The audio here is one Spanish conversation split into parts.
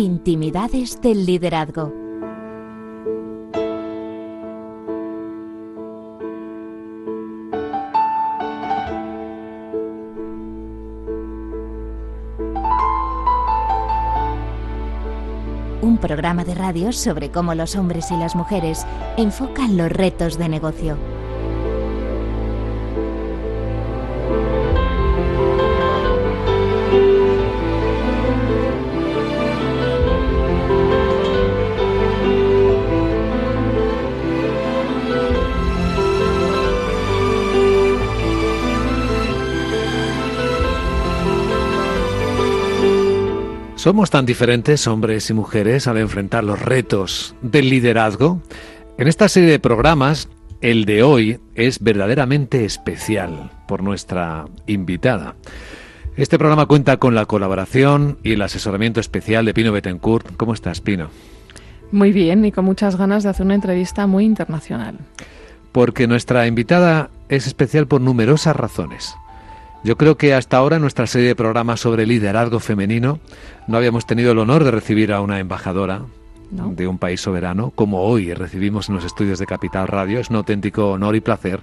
Intimidades del liderazgo. Un programa de radio sobre cómo los hombres y las mujeres enfocan los retos de negocio. ¿Somos tan diferentes, hombres y mujeres, al enfrentar los retos del liderazgo? En esta serie de programas, el de hoy es verdaderamente especial por nuestra invitada. Este programa cuenta con la colaboración y el asesoramiento especial de Pino Bettencourt. ¿Cómo estás, Pino? Muy bien, y con muchas ganas de hacer una entrevista muy internacional. Porque nuestra invitada es especial por numerosas razones. Yo creo que hasta ahora en nuestra serie de programas sobre liderazgo femenino no habíamos tenido el honor de recibir a una embajadora de un país soberano, como hoy recibimos en los estudios de Capital Radio. Es un auténtico honor y placer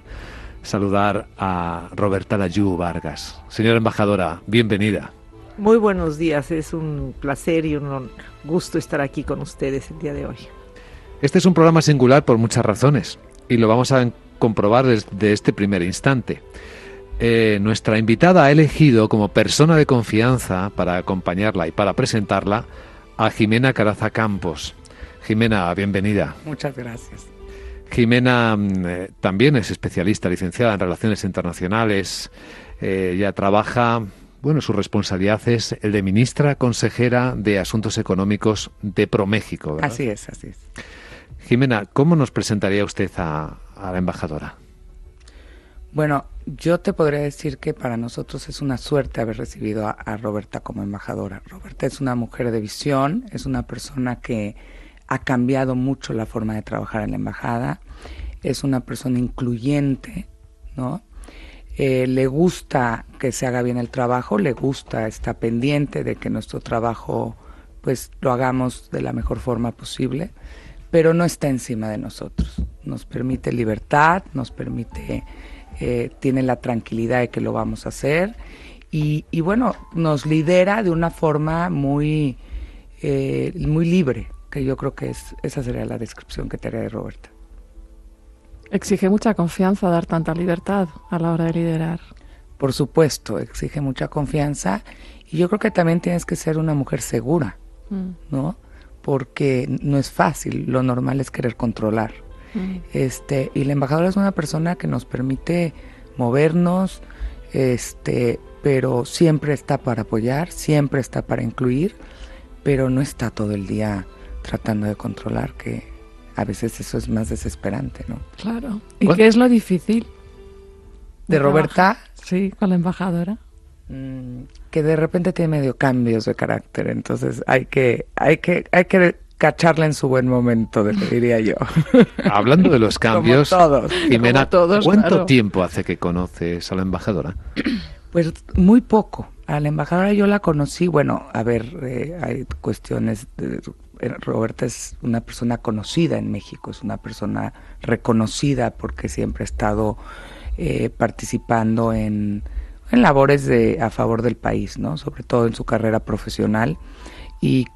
saludar a Roberta Layú Vargas. Señora embajadora, bienvenida. Muy buenos días, es un placer y un gusto estar aquí con ustedes el día de hoy. Este es un programa singular por muchas razones y lo vamos a comprobar desde este primer instante. Nuestra invitada ha elegido como persona de confianza para acompañarla y para presentarla a Jimena Caraza Campos. Jimena, bienvenida. Muchas gracias. Jimena también es especialista, licenciada en Relaciones Internacionales. Ella trabaja, su responsabilidad es el de ministra consejera de Asuntos Económicos de ProMéxico, ¿verdad? Así es, así es. Jimena, ¿cómo nos presentaría usted a la embajadora? Bueno, yo te podría decir que para nosotros es una suerte haber recibido a Roberta como embajadora. Roberta es una mujer de visión, es una persona que ha cambiado mucho la forma de trabajar en la embajada, es una persona incluyente, ¿no? Le gusta que se haga bien el trabajo, le gusta, está pendiente de que nuestro trabajo pues lo hagamos de la mejor forma posible, pero no está encima de nosotros. Nos permite libertad, nos permite... tiene la tranquilidad de que lo vamos a hacer y nos lidera de una forma muy libre, que yo creo que esa sería la descripción que te haré de Roberta. Exige mucha confianza dar tanta libertad a la hora de liderar. Por supuesto, exige mucha confianza y yo creo que también tienes que ser una mujer segura, ¿no? Porque no es fácil, lo normal es querer controlar. Y la embajadora es una persona que nos permite movernos, pero siempre está para apoyar, siempre está para incluir, pero no está todo el día tratando de controlar, que a veces eso es más desesperante, ¿no? Claro. ¿Y qué es lo difícil de Roberta? Sí, con la embajadora. Que de repente tiene medio cambios de carácter, entonces hay que cacharla en su buen momento, diría yo. Hablando de los cambios, como todos, Jimena, todos, ¿cuánto claro. tiempo hace que conoces a la embajadora? Pues muy poco. A la embajadora yo la conocí, hay cuestiones. Roberta es una persona conocida en México, es una persona reconocida porque siempre ha estado participando en labores a favor del país, ¿no? Sobre todo en su carrera profesional. Y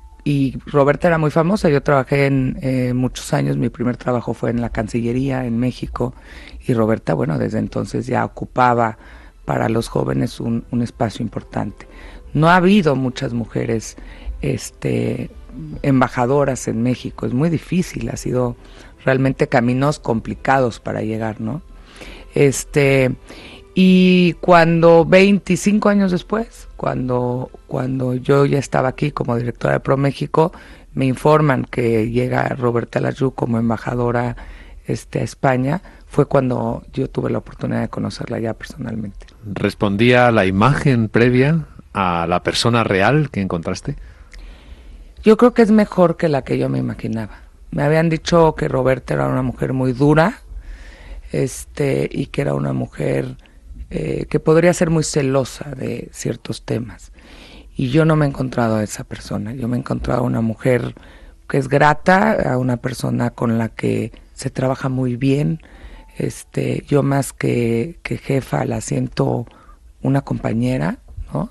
Roberta era muy famosa. Yo trabajé en muchos años, mi primer trabajo fue en la Cancillería en México y Roberta, desde entonces ya ocupaba para los jóvenes un espacio importante. No ha habido muchas mujeres embajadoras en México, es muy difícil, ha sido realmente caminos complicados para llegar, ¿no? Y cuando 25 años después, cuando yo ya estaba aquí como directora de ProMéxico, me informan que llega Roberta Layú como embajadora a España, fue cuando yo tuve la oportunidad de conocerla ya personalmente. ¿Respondía a la imagen previa, a la persona real que encontraste? Yo creo que es mejor que la que yo me imaginaba. Me habían dicho que Roberta era una mujer muy dura, y que era una mujer que podría ser muy celosa de ciertos temas. Y yo no me he encontrado a esa persona. Yo me he encontrado a una mujer que es grata, a una persona con la que se trabaja muy bien. Yo más que jefa la siento una compañera, ¿no?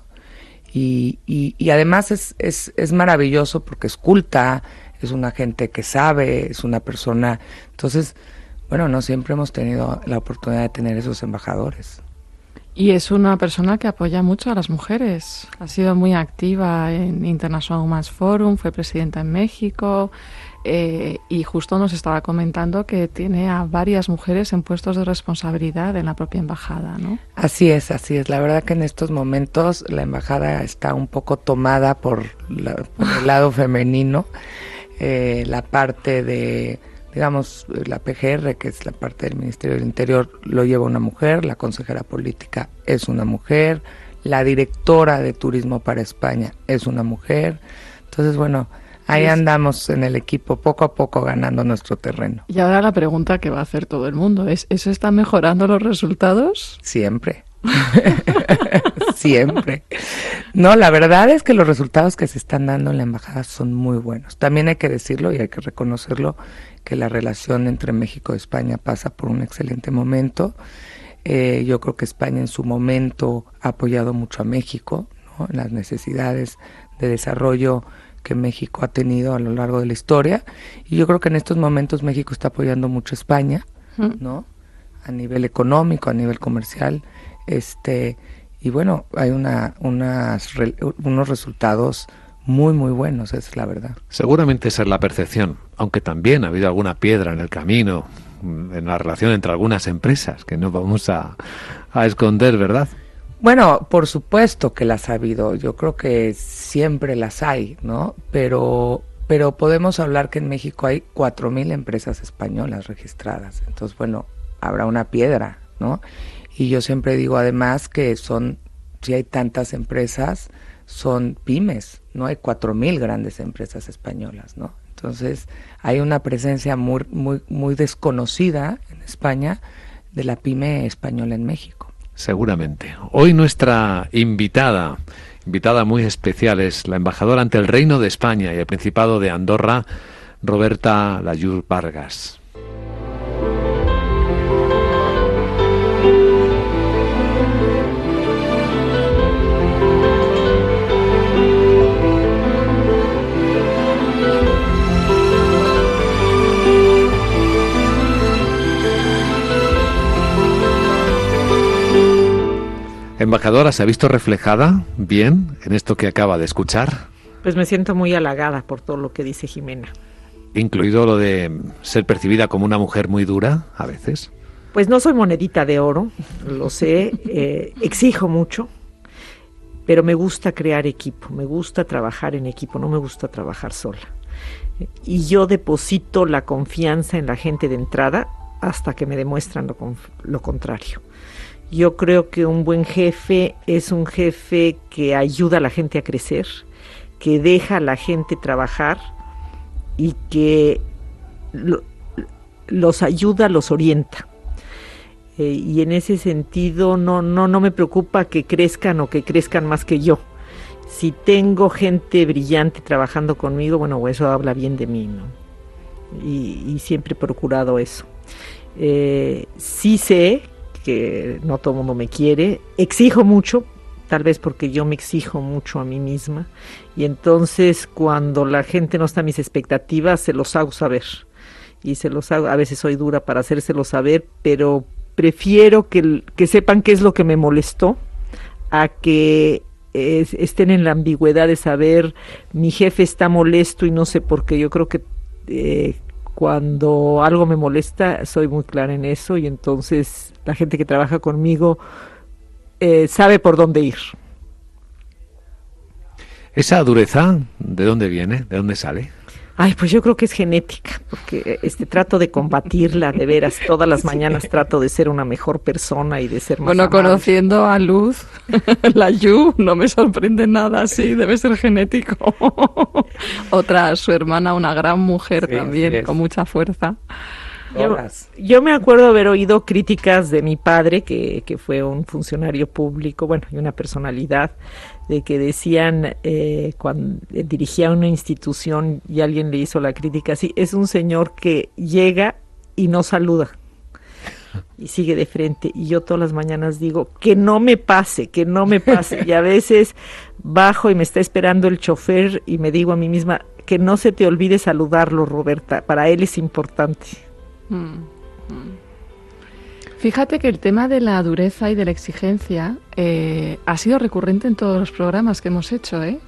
Y además es maravilloso porque es culta, es una gente que sabe, es una persona... Entonces, bueno, no siempre hemos tenido la oportunidad de tener esos embajadores. Y es una persona que apoya mucho a las mujeres. Ha sido muy activa en International Women's Forum, fue presidenta en México, y justo nos estaba comentando que tiene a varias mujeres en puestos de responsabilidad en la propia embajada, ¿no? Así es. La verdad que en estos momentos la embajada está un poco tomada por el lado femenino. La parte de, digamos, la PGR, que es la parte del Ministerio del Interior, lo lleva una mujer, la consejera política es una mujer, la directora de Turismo para España es una mujer. Entonces, bueno, ahí andamos en el equipo, poco a poco ganando nuestro terreno. Y ahora la pregunta que va a hacer todo el mundo es, ¿eso está mejorando los resultados? Siempre. Siempre. No, la verdad es que los resultados que se están dando en la embajada son muy buenos. También hay que decirlo y hay que reconocerlo, que la relación entre México y España pasa por un excelente momento. Yo creo que España en su momento ha apoyado mucho a México, ¿no? En las necesidades de desarrollo que México ha tenido a lo largo de la historia, y yo creo que en estos momentos México está apoyando mucho a España, ¿no? A nivel económico, a nivel comercial, y bueno, hay unos resultados muy muy buenos, es la verdad. Seguramente esa es la percepción, aunque también ha habido alguna piedra en el camino, en la relación entre algunas empresas, que no vamos a esconder, ¿verdad? Bueno, por supuesto que las ha habido, yo creo que siempre las hay, ¿no? Pero podemos hablar que en México hay 4,000 empresas españolas registradas, entonces bueno, habrá una piedra, ¿no? Y yo siempre digo además que si hay tantas empresas, son pymes, no hay 4,000 grandes empresas españolas, ¿no? Entonces hay una presencia muy, muy, muy desconocida en España de la pyme española en México. Seguramente. Hoy nuestra invitada muy especial, es la embajadora ante el Reino de España y el Principado de Andorra, Roberta Layún Vargas. Embajadora, ¿se ha visto reflejada bien en esto que acaba de escuchar? Pues me siento muy halagada por todo lo que dice Jimena. Incluido lo de ser percibida como una mujer muy dura, a veces. Pues no soy monedita de oro, lo sé, exijo mucho, pero me gusta crear equipo, me gusta trabajar en equipo, no me gusta trabajar sola. Y yo deposito la confianza en la gente de entrada hasta que me demuestran lo contrario. Yo creo que un buen jefe es un jefe que ayuda a la gente a crecer, que deja a la gente trabajar y que los ayuda, los orienta. Y en ese sentido no me preocupa que crezcan o que crezcan más que yo. Si tengo gente brillante trabajando conmigo, bueno, eso habla bien de mí, ¿no? Y siempre he procurado eso. Sí sé que no todo el mundo me quiere, exijo mucho, tal vez porque yo me exijo mucho a mí misma, y entonces cuando la gente no está a mis expectativas, se los hago saber, y se los hago, a veces soy dura para hacérselo saber, pero prefiero que sepan qué es lo que me molestó, a que estén en la ambigüedad de saber, mi jefe está molesto y no sé por qué. Yo creo que cuando algo me molesta, soy muy clara en eso, y entonces la gente que trabaja conmigo sabe por dónde ir. ¿Esa dureza de dónde viene? ¿De dónde sale? Ay, pues yo creo que es genética, porque trato de combatirla, de veras, todas las mañanas trato de ser una mejor persona y de ser más amable. Conociendo a Luz, Layún, no me sorprende nada, sí, debe ser genético. Otra, su hermana, una gran mujer, sí, también, con mucha fuerza. Yo me acuerdo haber oído críticas de mi padre, que fue un funcionario público, bueno, y una personalidad, de que decían, cuando dirigía una institución y alguien le hizo la crítica así, es un señor que llega y no saluda y sigue de frente, y yo todas las mañanas digo, que no me pase, y a veces bajo y me está esperando el chofer y me digo a mí misma, que no se te olvide saludarlo, Roberta, para él es importante. Fíjate que el tema de la dureza y de la exigencia ha sido recurrente en todos los programas que hemos hecho, ¿eh?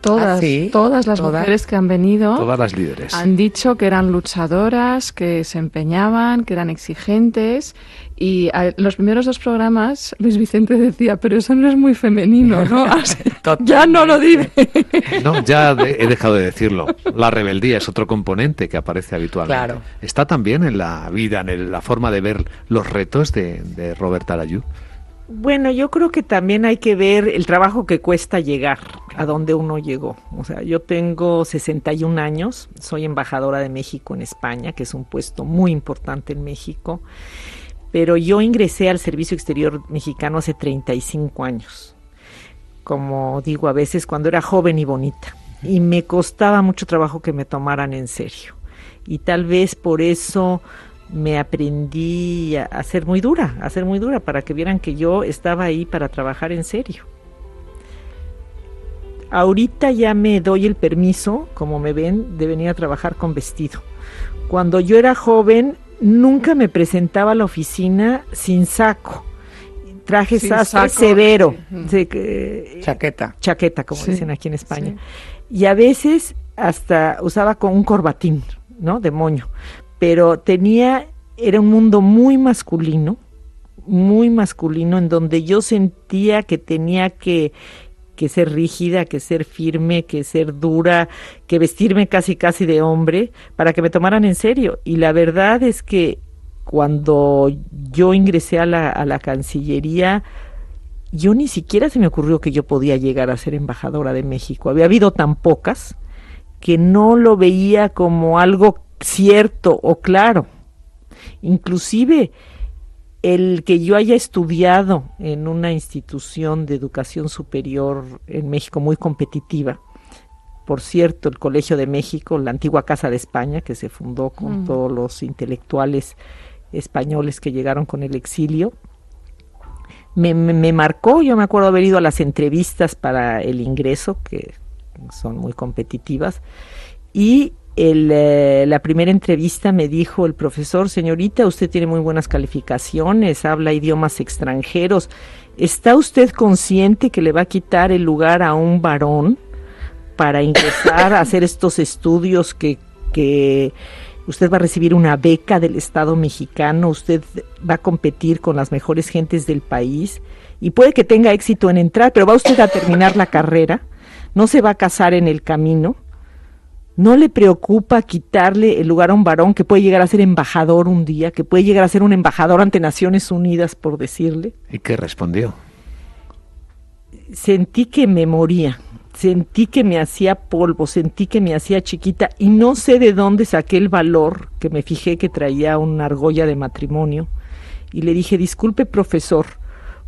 Todas las mujeres que han venido, todas las líderes, han dicho que eran luchadoras, que se empeñaban, que eran exigentes, y en los primeros 2 programas Luis Vicente decía, pero eso no es muy femenino, ¿no? Ya no lo dice. No, ya he dejado de decirlo. La rebeldía es otro componente que aparece habitualmente. Claro. Está también en la vida, en la forma de ver los retos de Roberta Layú. Bueno, yo creo que también hay que ver el trabajo que cuesta llegar a donde uno llegó. O sea, yo tengo 61 años, soy embajadora de México en España, que es un puesto muy importante en México, pero yo ingresé al Servicio Exterior Mexicano hace 35 años, como digo a veces, cuando era joven y bonita, y me costaba mucho trabajo que me tomaran en serio, y tal vez por eso me aprendí a ser muy dura, para que vieran que yo estaba ahí para trabajar en serio. Ahorita ya me doy el permiso, como me ven, de venir a trabajar con vestido. Cuando yo era joven, nunca me presentaba a la oficina sin saco. Traje sastre severo. Chaqueta, como dicen aquí en España. Sí. Y a veces hasta usaba con un corbatín, ¿no? De moño. Pero era un mundo muy masculino, en donde yo sentía que tenía que ser rígida, que ser firme, que ser dura, que vestirme casi de hombre, para que me tomaran en serio. Y la verdad es que cuando yo ingresé a la Cancillería, yo ni siquiera se me ocurrió que yo podía llegar a ser embajadora de México. Había habido tan pocas que no lo veía como algo cierto o claro. Inclusive el que yo haya estudiado en una institución de educación superior en México muy competitiva, por cierto, el Colegio de México, la antigua Casa de España, que se fundó con todos los intelectuales españoles que llegaron con el exilio, me marcó. Yo me acuerdo haber ido a las entrevistas para el ingreso, que son muy competitivas, y la primera entrevista me dijo el profesor, señorita, usted tiene muy buenas calificaciones, habla idiomas extranjeros, ¿está usted consciente que le va a quitar el lugar a un varón para ingresar a hacer estos estudios, que usted va a recibir una beca del Estado mexicano, usted va a competir con las mejores gentes del país y puede que tenga éxito en entrar, pero va usted a terminar la carrera, no se va a casar en el camino? ¿No le preocupa quitarle el lugar a un varón que puede llegar a ser embajador un día, que puede llegar a ser un embajador ante Naciones Unidas, por decirle? ¿Y qué respondió? Sentí que me moría, sentí que me hacía polvo, sentí que me hacía chiquita, y no sé de dónde saqué el valor, que me fijé que traía una argolla de matrimonio, y le dije, disculpe profesor,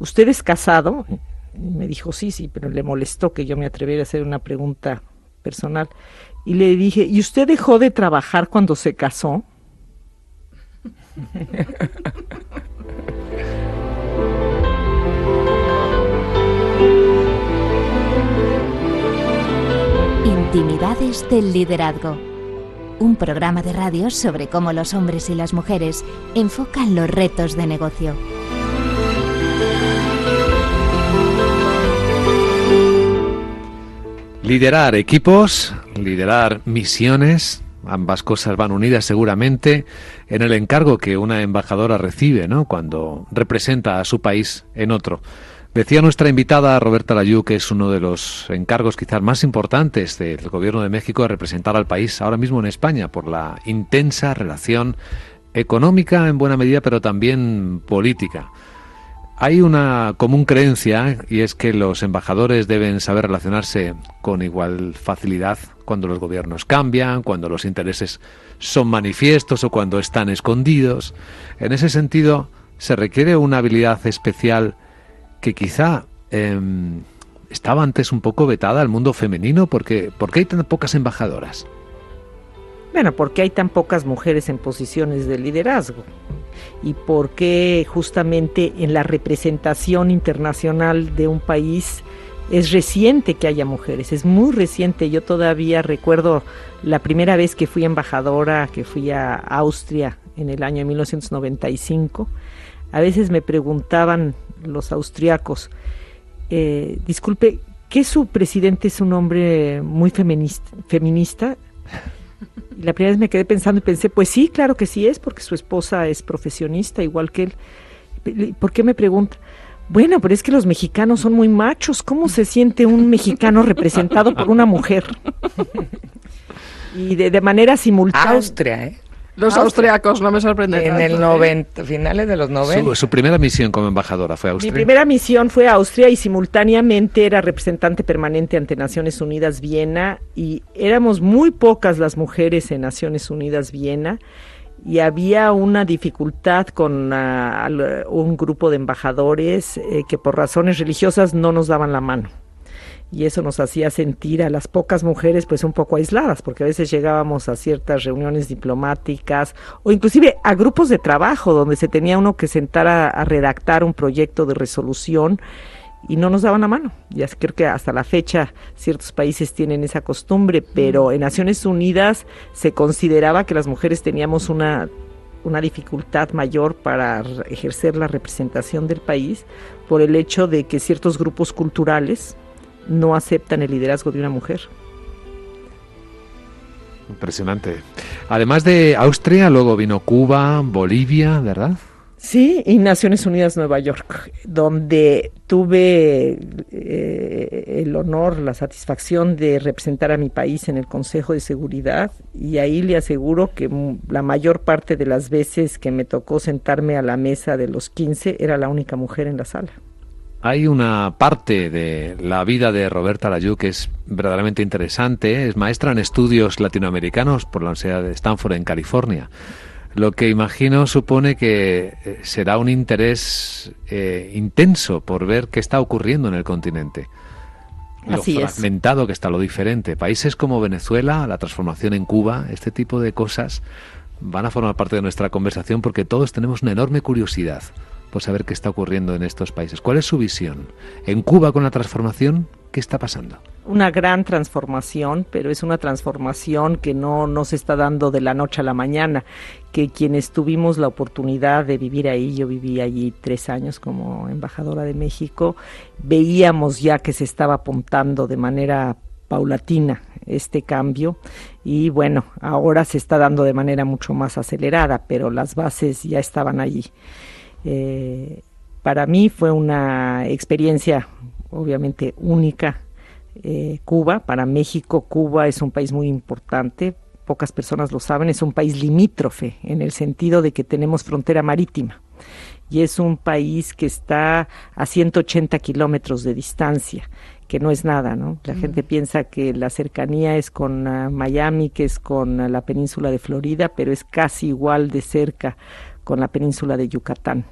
¿usted es casado? Y me dijo, sí, pero le molestó que yo me atreviera a hacer una pregunta personal. Y le dije, ¿y usted dejó de trabajar cuando se casó? Intimidades del liderazgo. Un programa de radio sobre cómo los hombres y las mujeres enfocan los retos de negocio. Liderar equipos, liderar misiones, ambas cosas van unidas seguramente en el encargo que una embajadora recibe, ¿no?, cuando representa a su país en otro. Decía nuestra invitada Roberta Layú que es uno de los encargos quizás más importantes del Gobierno de México de representar al país ahora mismo en España por la intensa relación económica en buena medida, pero también política. Hay una común creencia, y es que los embajadores deben saber relacionarse con igual facilidad cuando los gobiernos cambian, cuando los intereses son manifiestos o cuando están escondidos. En ese sentido, se requiere una habilidad especial que quizá estaba antes un poco vetada al mundo femenino. ¿Por qué hay tan pocas embajadoras? Bueno, porque hay tan pocas mujeres en posiciones de liderazgo y porque justamente en la representación internacional de un país es reciente que haya mujeres, es muy reciente. Yo todavía recuerdo la primera vez que fui embajadora, que fui a Austria en el año 1995. A veces me preguntaban los austriacos, disculpe, ¿que su presidente es un hombre muy feminista? Y la primera vez me quedé pensando y pensé, pues sí, claro que sí es, porque su esposa es profesionista igual que él. ¿Por qué me pregunta? Bueno, pero es que los mexicanos son muy machos. ¿Cómo se siente un mexicano representado por una mujer? Y de manera simultánea. Austria, ¿eh? Los austriacos, no me sorprende. En el 90, finales de los 90. Su primera misión como embajadora fue a Austria. Mi primera misión fue a Austria y simultáneamente era representante permanente ante Naciones Unidas Viena, y éramos muy pocas las mujeres en Naciones Unidas Viena, y había una dificultad con un grupo de embajadores que por razones religiosas no nos daban la mano. Y eso nos hacía sentir a las pocas mujeres pues un poco aisladas, porque a veces llegábamos a ciertas reuniones diplomáticas o inclusive a grupos de trabajo donde se tenía uno que sentar a redactar un proyecto de resolución y no nos daban la mano. Ya creo que hasta la fecha ciertos países tienen esa costumbre, pero en Naciones Unidas se consideraba que las mujeres teníamos una dificultad mayor para ejercer la representación del país por el hecho de que ciertos grupos culturales no aceptan el liderazgo de una mujer. Impresionante. Además de Austria, luego vino Cuba, Bolivia, ¿verdad? Sí, y Naciones Unidas Nueva York, donde tuve el honor, la satisfacción de representar a mi país en el Consejo de Seguridad, y ahí le aseguro que la mayor parte de las veces que me tocó sentarme a la mesa de los 15 era la única mujer en la sala. Hay una parte de la vida de Roberta Layú que es verdaderamente interesante. Es maestra en estudios latinoamericanos por la Universidad de Stanford en California. Lo que imagino supone que será un interés intenso por ver qué está ocurriendo en el continente. Lo fragmentado que está, lo diferente. Países como Venezuela, la transformación en Cuba, este tipo de cosas van a formar parte de nuestra conversación porque todos tenemos una enorme curiosidad por saber qué está ocurriendo en estos países. ¿Cuál es su visión? En Cuba, con la transformación, ¿qué está pasando? Una gran transformación, pero es una transformación que no se está dando de la noche a la mañana, que quienes tuvimos la oportunidad de vivir ahí, yo viví allí 3 años como embajadora de México, veíamos ya que se estaba apuntando de manera paulatina este cambio, y bueno, ahora se está dando de manera mucho más acelerada, pero las bases ya estaban allí. Para mí fue una experiencia obviamente única. Cuba, para México, Cuba es un país muy importante, pocas personas lo saben, es un país limítrofe en el sentido de que tenemos frontera marítima y es un país que está a 180 kilómetros de distancia, que no es nada, ¿no? La gente piensa que la cercanía es con Miami, que es con la península de Florida, pero es casi igual de cerca con la península de Yucatán.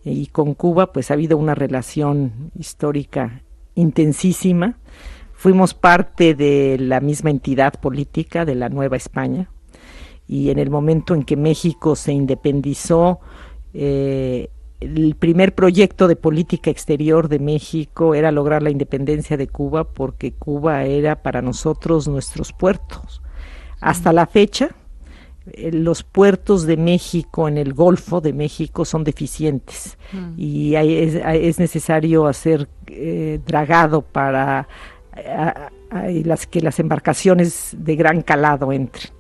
Y con Cuba pues ha habido una relación histórica intensísima. Fuimos parte de la misma entidad política de la Nueva España, y en el momento en que México se independizó, el primer proyecto de política exterior de México era lograr la independencia de Cuba, porque Cuba era para nosotros nuestros puertos. Hasta la fecha, los puertos de México en el Golfo de México son deficientes y es necesario hacer dragado para que las embarcaciones de gran calado entren.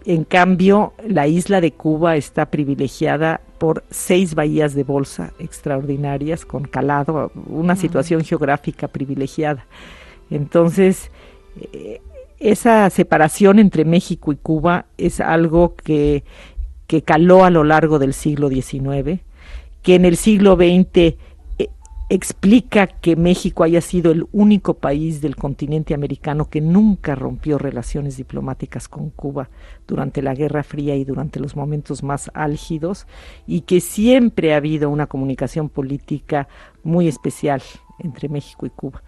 En cambio, la isla de Cuba está privilegiada por 6 bahías de bolsa extraordinarias con calado, una situación geográfica privilegiada. Entonces, esa separación entre México y Cuba es algo que caló a lo largo del siglo XIX, que en el siglo XX explica que México haya sido el único país del continente americano que nunca rompió relaciones diplomáticas con Cuba durante la Guerra Fría y durante los momentos más álgidos, y que siempre ha habido una comunicación política muy especial entre México y Cuba.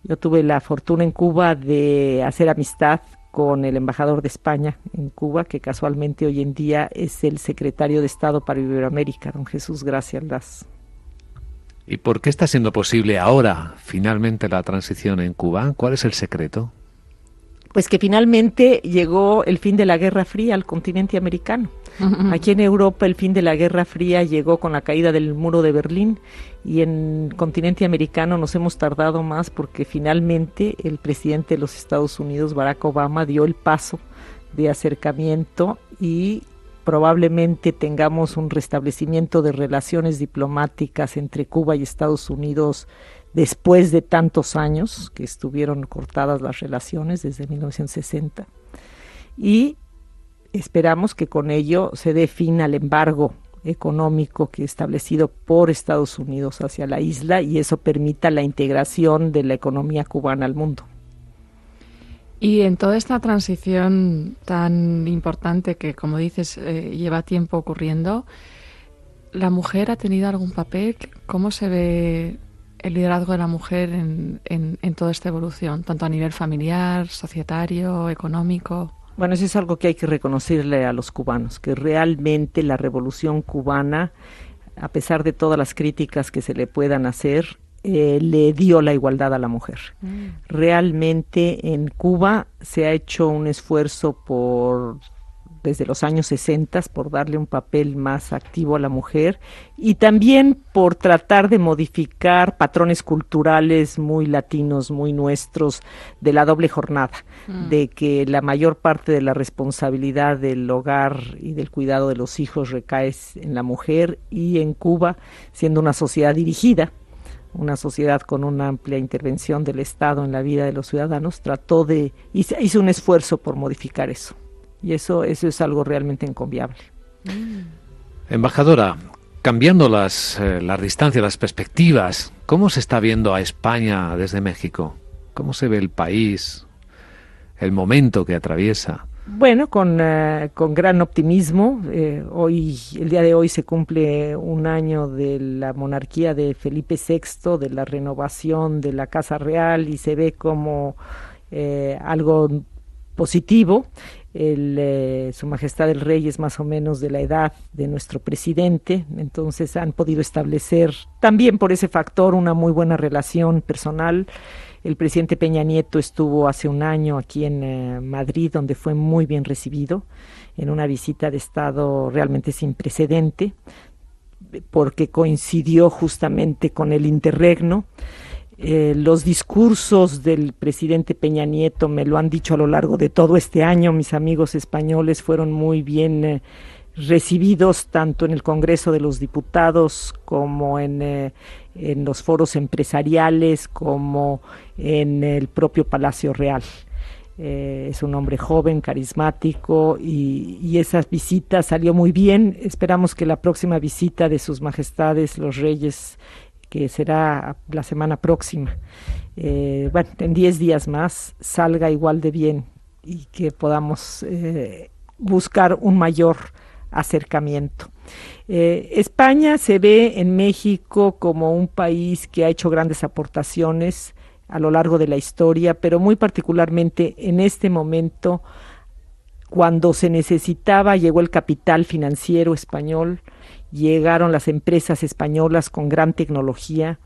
Yo tuve la fortuna en Cuba de hacer amistad con el embajador de España en Cuba, que casualmente hoy en día es el secretario de Estado para Iberoamérica, don Jesús Gracia Aldaz. ¿Y por qué está siendo posible ahora, finalmente, la transición en Cuba? ¿Cuál es el secreto? Pues que finalmente llegó el fin de la Guerra Fría al continente americano. Aquí en Europa el fin de la Guerra Fría llegó con la caída del muro de Berlín, y en el continente americano nos hemos tardado más porque finalmente el presidente de los Estados Unidos, Barack Obama, dio el paso de acercamiento, y probablemente tengamos un restablecimiento de relaciones diplomáticas entre Cuba y Estados Unidos después de tantos años que estuvieron cortadas las relaciones desde 1960, y esperamos que con ello se dé fin al embargo económico que establecido por Estados Unidos hacia la isla, y eso permita la integración de la economía cubana al mundo. Y en toda esta transición tan importante que, como dices, lleva tiempo ocurriendo, ¿la mujer ha tenido algún papel? ¿Cómo se ve el liderazgo de la mujer en toda esta evolución, tanto a nivel familiar, societario, económico? Bueno, eso es algo que hay que reconocerle a los cubanos, que realmente la revolución cubana, a pesar de todas las críticas que se le puedan hacer, le dio la igualdad a la mujer. Realmente en Cuba se ha hecho un esfuerzo desde los años 60 por darle un papel más activo a la mujer, y también por tratar de modificar patrones culturales muy latinos, muy nuestros, de la doble jornada, de que la mayor parte de la responsabilidad del hogar y del cuidado de los hijos recae en la mujer, y en Cuba, siendo una sociedad dirigida, una sociedad con una amplia intervención del Estado en la vida de los ciudadanos, hizo un esfuerzo por modificar eso. Y eso es algo realmente encomiable. Embajadora, cambiando las distancias, las perspectivas, ¿cómo se está viendo a España desde México? ¿Cómo se ve el país, el momento que atraviesa? Bueno, con gran optimismo. El día de hoy se cumple un año de la monarquía de Felipe VI, de la renovación de la Casa Real, y se ve como algo positivo. Su Majestad el Rey es más o menos de la edad de nuestro presidente, entonces han podido establecer también por ese factor una muy buena relación personal. El presidente Peña Nieto estuvo hace un año aquí en Madrid, donde fue muy bien recibido, en una visita de Estado realmente sin precedente, porque coincidió justamente con el interregno. Los discursos del presidente Peña Nieto, me lo han dicho a lo largo de todo este año, mis amigos españoles, fueron muy bien recibidos tanto en el Congreso de los Diputados como en los foros empresariales, como en el propio Palacio Real. Es un hombre joven, carismático, y esa visita salió muy bien. Esperamos que la próxima visita de sus majestades los reyes, que será la semana próxima, en 10 días más, salga igual de bien, y que podamos buscar un mayor acercamiento. España se ve en México como un país que ha hecho grandes aportaciones a lo largo de la historia, pero muy particularmente en este momento, cuando se necesitaba, llegó el capital financiero español, llegaron las empresas españolas con gran tecnología,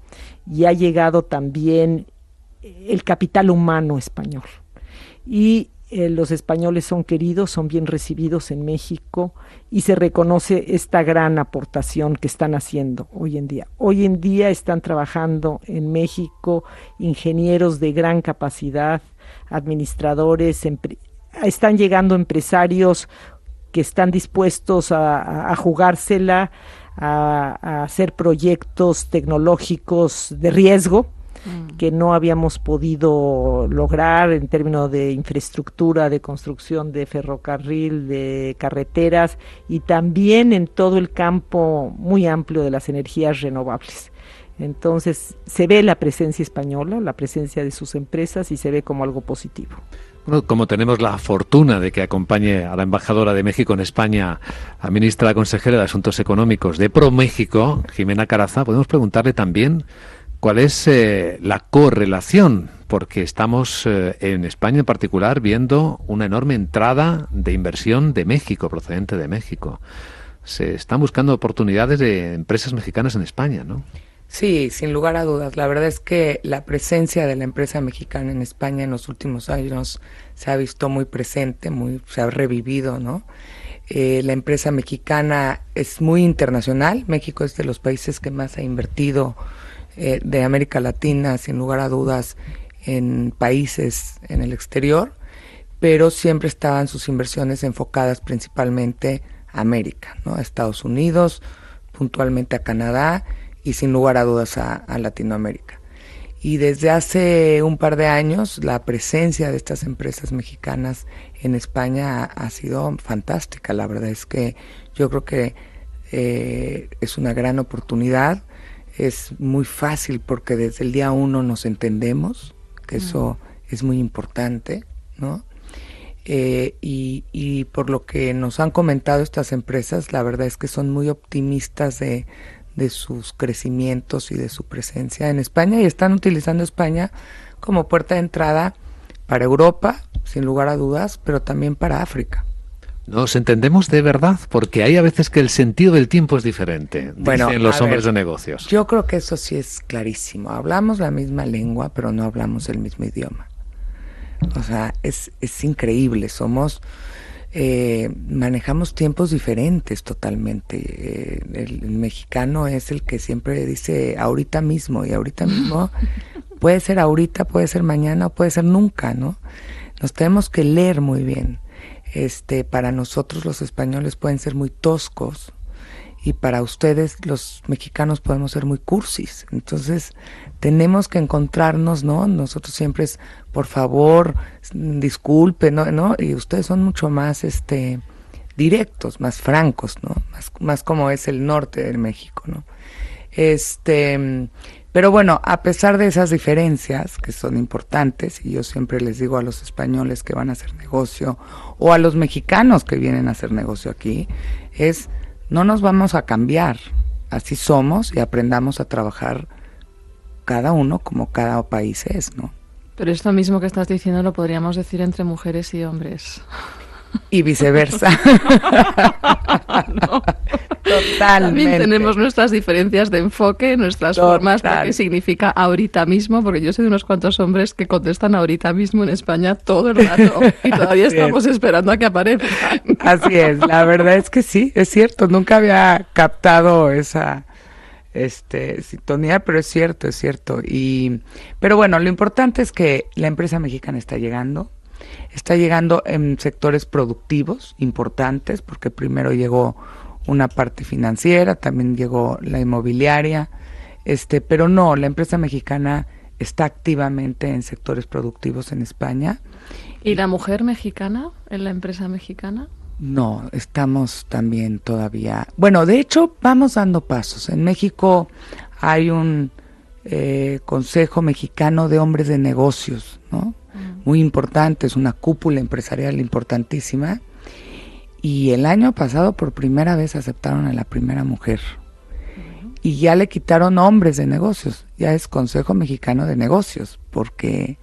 y ha llegado también el capital humano español. Y los españoles son queridos, son bien recibidos en México, y se reconoce esta gran aportación que están haciendo hoy en día. Hoy en día están trabajando en México ingenieros de gran capacidad, administradores, están llegando empresarios que están dispuestos a jugársela, a hacer proyectos tecnológicos de riesgo que no habíamos podido lograr en términos de infraestructura, de construcción de ferrocarril, de carreteras, y también en todo el campo muy amplio de las energías renovables. Entonces se ve la presencia española, la presencia de sus empresas y se ve como algo positivo. Bueno, como tenemos la fortuna de que acompañe a la embajadora de México en España, a ministra consejera de Asuntos Económicos de ProMéxico, Jimena Caraza, podemos preguntarle también cuál es la correlación, porque estamos en España en particular viendo una enorme entrada de inversión de México, procedente de México. Se están buscando oportunidades de empresas mexicanas en España, ¿no? Sí, sin lugar a dudas. La verdad es que la presencia de la empresa mexicana en España en los últimos años se ha visto muy presente, se ha revivido, ¿no? La empresa mexicana es muy internacional. México es de los países que más ha invertido de América Latina, sin lugar a dudas, en países en el exterior, pero siempre estaban sus inversiones enfocadas principalmente a América, ¿no? A Estados Unidos, puntualmente a Canadá, y sin lugar a dudas a Latinoamérica. Y desde hace un par de años la presencia de estas empresas mexicanas en España ha sido fantástica. La verdad es que yo creo que es una gran oportunidad, es muy fácil porque desde el día uno nos entendemos, que eso es muy importante, ¿no? Y por lo que nos han comentado estas empresas, la verdad es que son muy optimistas de sus crecimientos y de su presencia en España, y están utilizando España como puerta de entrada para Europa, sin lugar a dudas, pero también para África. Nos entendemos de verdad, porque hay a veces que el sentido del tiempo es diferente, dicen los hombres de negocios. Yo creo que eso sí es clarísimo. Hablamos la misma lengua, pero no hablamos el mismo idioma. O sea, es increíble. Manejamos tiempos diferentes totalmente. El mexicano es el que siempre dice ahorita mismo, y ahorita mismo puede ser ahorita, puede ser mañana o puede ser nunca, ¿no? Nos tenemos que leer muy bien. Para nosotros los españoles pueden ser muy toscos, y para ustedes los mexicanos podemos ser muy cursis. Entonces tenemos que encontrarnos, ¿no? Nosotros siempre es por favor, disculpe, ¿no? Y ustedes son mucho más directos, más francos, ¿no? Más como es el norte de México, ¿no? Pero bueno, a pesar de esas diferencias que son importantes, y yo siempre les digo a los españoles que van a hacer negocio o a los mexicanos que vienen a hacer negocio aquí, no nos vamos a cambiar, así somos, y aprendamos a trabajar cada uno como cada país es, ¿no? Pero esto mismo que estás diciendo lo podríamos decir entre mujeres y hombres. Y viceversa. No. Totalmente. También tenemos nuestras diferencias de enfoque, nuestras formas de qué significa ahorita mismo, porque yo sé de unos cuantos hombres que contestan ahorita mismo en España todo el rato y todavía estamos esperando a que aparezcan. Así es, la verdad es que sí, es cierto, nunca había captado esa sintonía, pero es cierto. Pero bueno, lo importante es que la empresa mexicana está llegando en sectores productivos importantes, porque primero llegó una parte financiera, también llegó la inmobiliaria, pero no, la empresa mexicana está activamente en sectores productivos en España. ¿Y la mujer mexicana en la empresa mexicana? No, estamos también todavía... Bueno, de hecho, vamos dando pasos. En México hay un Consejo Mexicano de Hombres de Negocios, ¿no? Muy importante, es una cúpula empresarial importantísima. Y el año pasado por primera vez aceptaron a la primera mujer. Y ya le quitaron hombres de negocios, ya es Consejo Mexicano de Negocios, porque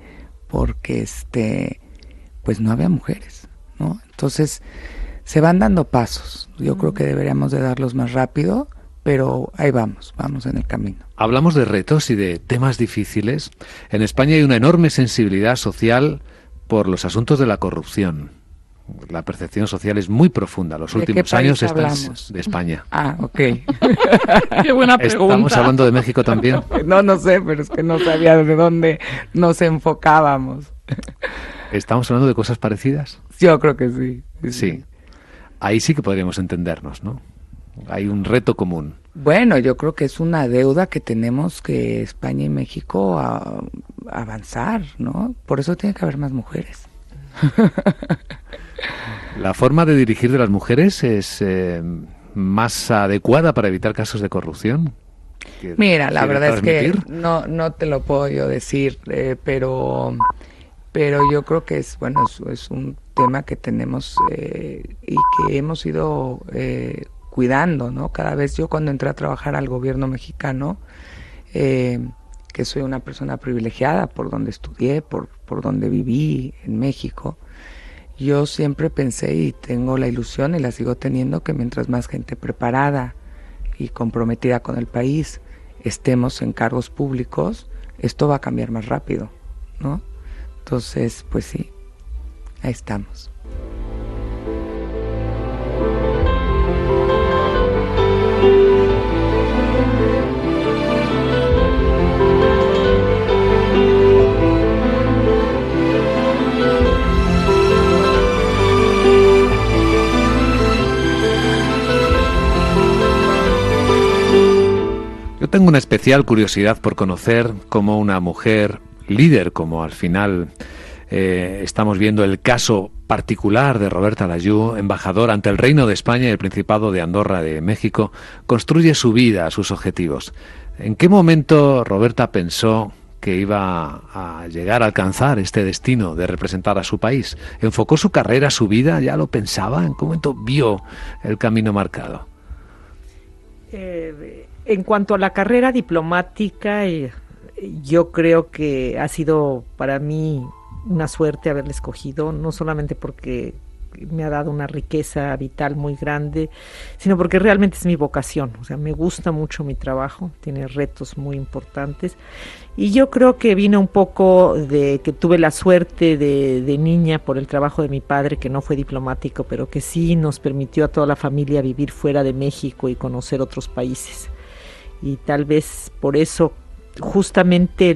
pues no había mujeres, ¿no? Entonces se van dando pasos. Yo creo que deberíamos de darlos más rápido, pero ahí vamos en el camino. Hablamos de retos y de temas difíciles. En España hay una enorme sensibilidad social por los asuntos de la corrupción. La percepción social es muy profunda. Los últimos años hablamos? De España. Ah, ok. Qué buena pregunta. ¿Estamos hablando de México también? No sé, pero es que no sabía de dónde nos enfocábamos. ¿Estamos hablando de cosas parecidas? Yo creo que sí. Sí. Ahí sí que podríamos entendernos, ¿no? Hay un reto común. Bueno, yo creo que es una deuda que tenemos que España y México avanzar, ¿no? Por eso tiene que haber más mujeres. ¿La forma de dirigir de las mujeres es más adecuada para evitar casos de corrupción? Mira, la verdad transmitir? Es que no te lo puedo yo decir, pero yo creo que es un tema que tenemos y que hemos ido cuidando, ¿no? Cada vez yo cuando entré a trabajar al gobierno mexicano, que soy una persona privilegiada por donde estudié, por donde viví en México, yo siempre pensé y tengo la ilusión y la sigo teniendo que mientras más gente preparada y comprometida con el país estemos en cargos públicos, esto va a cambiar más rápido, ¿no? Entonces, pues sí, ahí estamos. Yo tengo una especial curiosidad por conocer cómo una mujer líder, como al final estamos viendo el caso particular de Roberta Layú, embajadora ante el Reino de España y el Principado de Andorra de México, construye su vida, sus objetivos. ¿En qué momento Roberta pensó que iba a llegar a alcanzar este destino de representar a su país? ¿Enfocó su carrera, su vida? ¿Ya lo pensaba? ¿En qué momento vio el camino marcado? En cuanto a la carrera diplomática, yo creo que ha sido para mí una suerte haberla escogido, no solamente porque me ha dado una riqueza vital muy grande, sino porque realmente es mi vocación. O sea, me gusta mucho mi trabajo, tiene retos muy importantes, y yo creo que vino un poco de que tuve la suerte de niña por el trabajo de mi padre, que no fue diplomático, pero que sí nos permitió a toda la familia vivir fuera de México y conocer otros países. Y tal vez por eso, justamente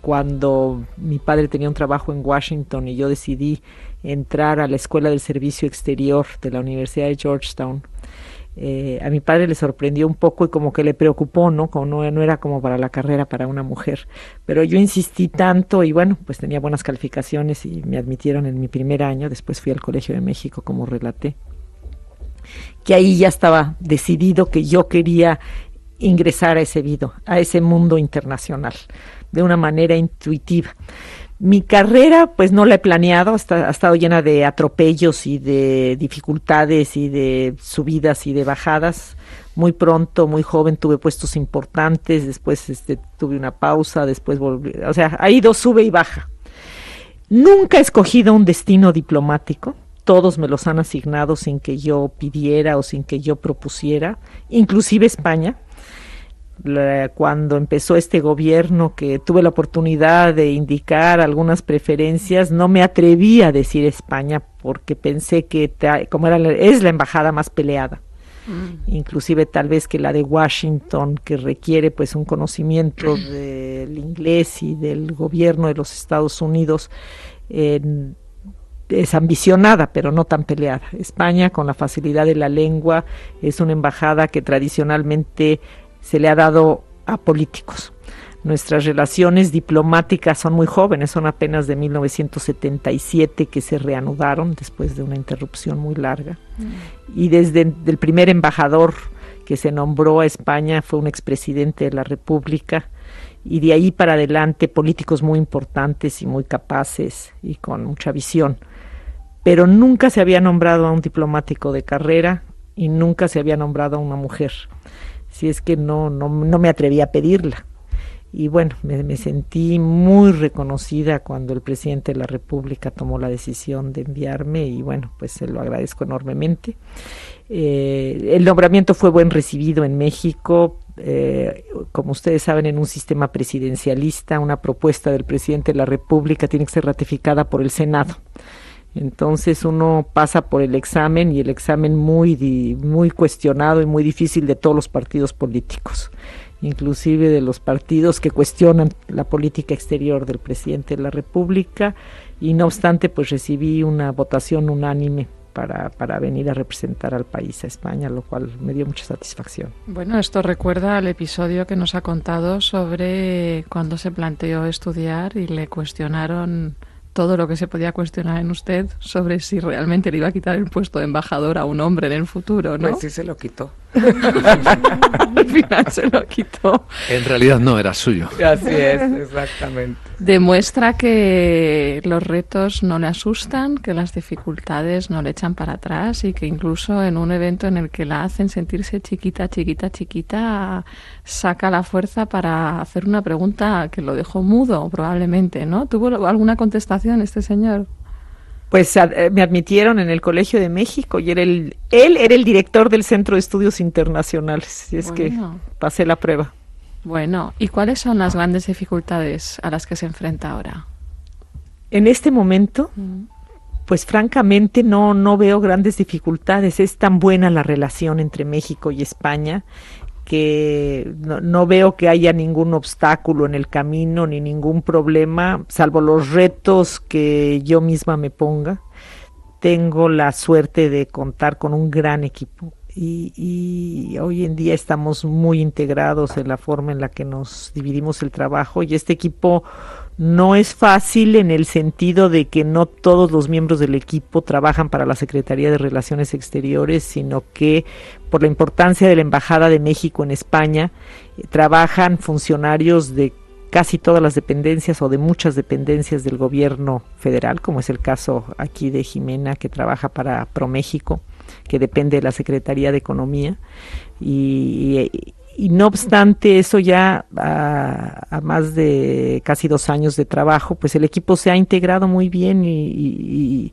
cuando mi padre tenía un trabajo en Washington y yo decidí entrar a la Escuela del Servicio Exterior de la Universidad de Georgetown, a mi padre le sorprendió un poco y como que le preocupó, ¿no? Como no era como para la carrera para una mujer, pero yo insistí tanto y bueno, pues tenía buenas calificaciones y me admitieron en mi primer año. Después fui al Colegio de México, como relaté, que ahí ya estaba decidido que yo quería ingresar a ese mundo internacional de una manera intuitiva. Mi carrera, pues no la he planeado, ha estado llena de atropellos y de dificultades y de subidas y de bajadas. Muy pronto, muy joven, tuve puestos importantes, después tuve una pausa, después volví, o sea, ha ido sube y baja. Nunca he escogido un destino diplomático, todos me los han asignado sin que yo pidiera o sin que yo propusiera, inclusive España. Cuando empezó este gobierno, que tuve la oportunidad de indicar algunas preferencias, no me atreví a decir España porque pensé que es la embajada más peleada, inclusive tal vez que la de Washington, que requiere pues un conocimiento del inglés y del gobierno de los Estados Unidos, es ambicionada, pero no tan peleada. España, con la facilidad de la lengua, es una embajada que tradicionalmente se le ha dado a políticos. Nuestras relaciones diplomáticas son muy jóvenes, son apenas de 1977 que se reanudaron después de una interrupción muy larga. Y desde el primer embajador que se nombró a España fue un expresidente de la República, y de ahí para adelante políticos muy importantes y muy capaces y con mucha visión. Pero nunca se había nombrado a un diplomático de carrera y nunca se había nombrado a una mujer. Si es que no me atreví a pedirla. Y bueno, me sentí muy reconocida cuando el presidente de la República tomó la decisión de enviarme, y bueno, pues se lo agradezco enormemente. El nombramiento fue buen recibido en México. Como ustedes saben, en un sistema presidencialista, una propuesta del presidente de la República tiene que ser ratificada por el Senado. Entonces uno pasa por el examen, y el examen muy cuestionado y muy difícil de todos los partidos políticos, inclusive de los partidos que cuestionan la política exterior del presidente de la República, y no obstante pues recibí una votación unánime para venir a representar al país, a España, lo cual me dio mucha satisfacción. Bueno, esto recuerda al episodio que nos ha contado sobre cuando se planteó estudiar y le cuestionaron todo lo que se podía cuestionar en usted sobre si realmente le iba a quitar el puesto de embajador a un hombre en el futuro, ¿no? Pues sí se lo quitó. Al final se lo quitó. En realidad no era suyo. Así es, exactamente. Demuestra que los retos no le asustan, que las dificultades no le echan para atrás y que incluso en un evento en el que la hacen sentirse chiquita, saca la fuerza para hacer una pregunta que lo dejó mudo probablemente, ¿no? ¿Tuvo alguna contestación este señor? Pues me admitieron en el Colegio de México y él era el director del Centro de Estudios Internacionales, y es que pasé la prueba. Bueno, ¿y cuáles son las grandes dificultades a las que se enfrenta ahora? En este momento, pues francamente no veo grandes dificultades. Es tan buena la relación entre México y España que no veo que haya ningún obstáculo en el camino ni ningún problema, salvo los retos que yo misma me ponga. Tengo la suerte de contar con un gran equipo y hoy en día estamos muy integrados en la forma en la que nos dividimos el trabajo, y este equipo no es fácil en el sentido de que no todos los miembros del equipo trabajan para la Secretaría de Relaciones Exteriores, sino que por la importancia de la Embajada de México en España, trabajan funcionarios de casi todas las dependencias o de muchas dependencias del gobierno federal, como es el caso aquí de Jimena, que trabaja para ProMéxico, que depende de la Secretaría de Economía, y no obstante eso, ya a más de casi 2 años de trabajo, pues el equipo se ha integrado muy bien y